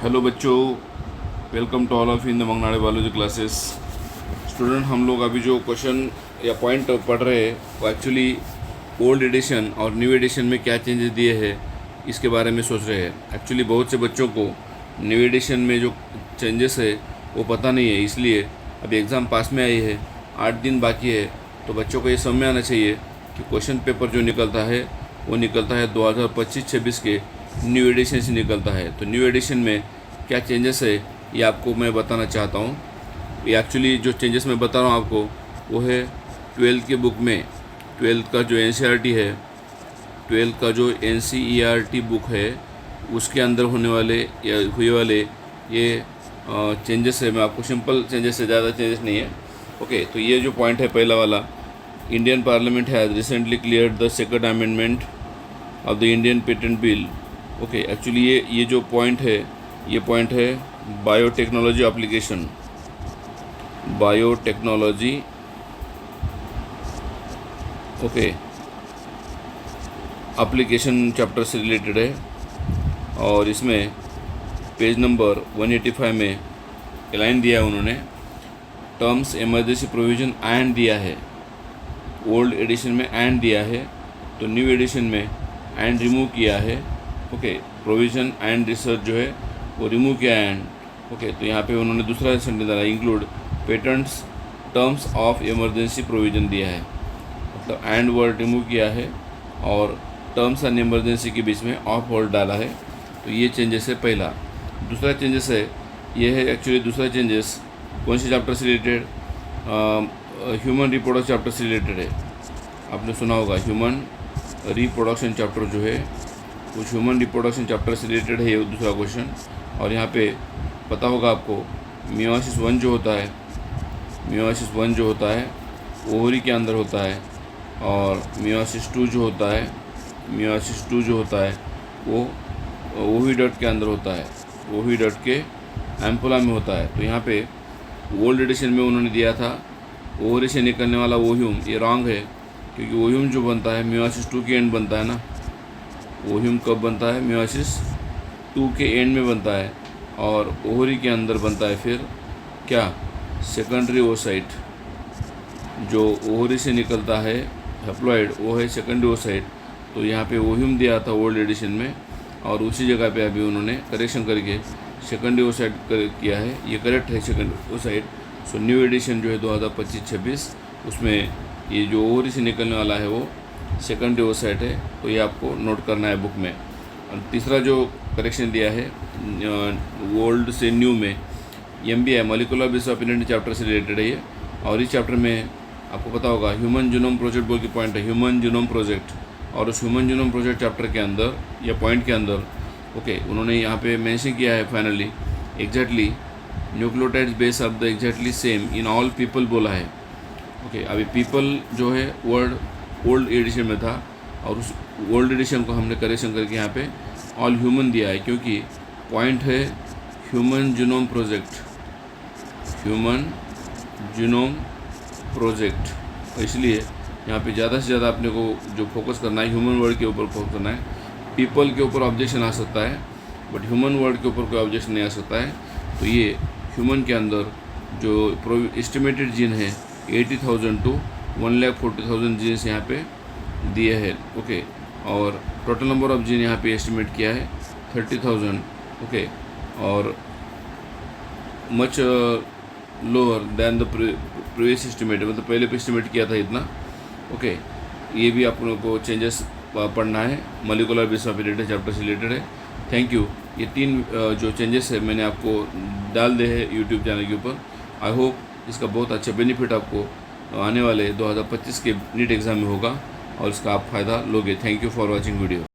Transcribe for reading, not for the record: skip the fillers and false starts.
Hello बच्चों, welcome to all of in the मंगनाड़े biology classes. Student, हम लोग अभी जो क्वेश्चन या पॉइंट पढ़ रहे हैं वो एक्चुअली ओल्ड एडिशन और न्यू एडिशन में क्या चेंजेस दिए हैं इसके बारे में सोच रहे हैं। एक्चुअली बहुत से बच्चों को न्यू एडिशन में जो चेंजेस है वो पता नहीं है, इसलिए अभी एग्ज़ाम पास में आई है, 8 दिन बाकी है, तो बच्चों को ये समझ में आना चाहिए कि क्वेश्चन पेपर जो निकलता है वो निकलता है 2025-26 के न्यू एडिशन से निकलता है। तो न्यू एडिशन में क्या चेंजेस है ये आपको मैं बताना चाहता हूँ। ये एक्चुअली जो चेंजेस मैं बता रहा हूँ आपको वो है 12th के बुक में, 12th का जो NCERT है, 12th का जो NCERT बुक है उसके अंदर होने वाले या हुए वाले ये चेंजेस है। मैं आपको सिंपल चेंजेस है, ज़्यादा चेंजेस नहीं है। ओके, तो ये जो पॉइंट है पहला वाला, Indian parliament has recently cleared the second amendment of the Indian patent bill. Okay, actually ये जो पॉइंट है ये पॉइंट है biotechnology application, biotechnology. Okay, application chapter से रिलेटेड है और इसमें पेज नंबर 185 में लाइन दिया है उन्होंने, टर्म्स इमरजेंसी प्रोविज़न एंड दिया है। ओल्ड एडिशन में एंड दिया है, तो न्यू एडिशन में एंड रिमूव किया है। ओके, प्रोविज़न एंड रिसर्च जो है वो रिमूव किया है एंड। ओके, तो यहाँ पे उन्होंने दूसरा सेंटेंस डाला, include patents terms of emergency provision दिया है, मतलब एंड वर्ड रिमूव किया है और टर्म्स एंड इमरजेंसी के बीच में ऑफ वर्ड डाला है। तो ये चेंजेस है पहला। दूसरा चेंजेस है ये है, एक्चुअली दूसरा चेंजेस कौन से चैप्टर से रिलेटेड, ह्यूमन रिप्रोडक्शन चैप्टर से रिलेटेड है। आपने सुना होगा ह्यूमन रिप्रोडक्शन चैप्टर जो है वो ह्यूमन रिप्रोडक्शन चैप्टर से रिलेटेड है, ये दूसरा क्वेश्चन। और यहाँ पे पता होगा आपको मियोसिस 1 जो होता है, मियोसिस 1 जो होता है ओवरी के अंदर होता है, और मियोसिस 2 जो होता है, मियोसिस 2 जो होता है वो ओविडक्ट के अंदर होता है, ओविडक्ट के एम्पुला में होता है। तो यहाँ पे ओल्ड एडिशन में उन्होंने दिया था ओवरी से निकलने वाला ओह्यूम, ये रॉन्ग है, क्योंकि ओह्यूम जो बनता है मियोसिस 2 के एंड बनता है ना। ओह्यूम कब बनता है? मियोसिस 2 के एंड में बनता है और ओवरी के अंदर बनता है फिर क्या? Secondary oocyte. जो ओवरी से निकलता है हैप्लॉइड वो है सेकेंडरी ओसाइट। तो यहाँ पे ओह्यूम दिया था ओल्ड एडिशन में और उसी जगह पे अभी उन्होंने करेक्शन करके सेकेंडरी ओसाइट किया है, ये करेक्ट है सेकेंडरी ओसाइट। सो न्यू एडिशन जो है 2025-26 उसमें ये जो ओवरी से निकलने वाला है वो सेकेंडरी ओसाइट है, तो ये आपको नोट करना है बुक में। और तीसरा जो करेक्शन दिया है ओल्ड से न्यू में, MBI molecular basis of immunity chapter से रिलेटेड है ये। और इस चैप्टर में आपको पता होगा ह्यूमन जीनोम प्रोजेक्ट बोल की पॉइंट है, ह्यूमन जीनोम प्रोजेक्ट। और उस ह्यूमन जीनोम प्रोजेक्ट चैप्टर के अंदर या पॉइंट के अंदर ओके उन्होंने यहाँ पे मेंशन किया है finally exactly nucleotides base of the exactly same in all people बोला है। ओके, अभी पीपल जो है वर्ड ओल्ड एडिशन में था और उस ओल्ड एडिशन को हमने करेक्शन करके यहाँ पे ऑल ह्यूमन दिया है, क्योंकि पॉइंट है human genome project, human genome project. इसलिए यहाँ पे ज़्यादा से ज़्यादा अपने को जो फोकस करना है ह्यूमन वर्ड के ऊपर फोकस करना है। पीपल के ऊपर ऑब्जेक्शन आ सकता है बट ह्यूमन वर्ड के ऊपर कोई ऑब्जेक्शन नहीं आ सकता है। तो ये ह्यूमन के अंदर जो एस्टिमेटेड जीन है 80,000 to 1,40,000 जीन्स यहाँ पे दिए हैं। ओके, और टोटल नंबर ऑफ जीन यहाँ पे एस्टिमेट किया है 30,000। ओके, और much lower than the previous estimate, मतलब पहले पे एस्टिमेट किया था इतना। ओके, ये भी आप लोगों को चेंजेस पढ़ना है, molecular basis of immunity chapter से रिलेटेड है। Thank you. ये 3 जो चेंजेस है मैंने आपको डाल दे हैं यूट्यूब चैनल के ऊपर। आई होप इसका बहुत अच्छा बेनिफिट आपको आने वाले 2025 के नीट एग्ज़ाम में होगा और इसका आप फ़ायदा लोगे। Thank you for watching video.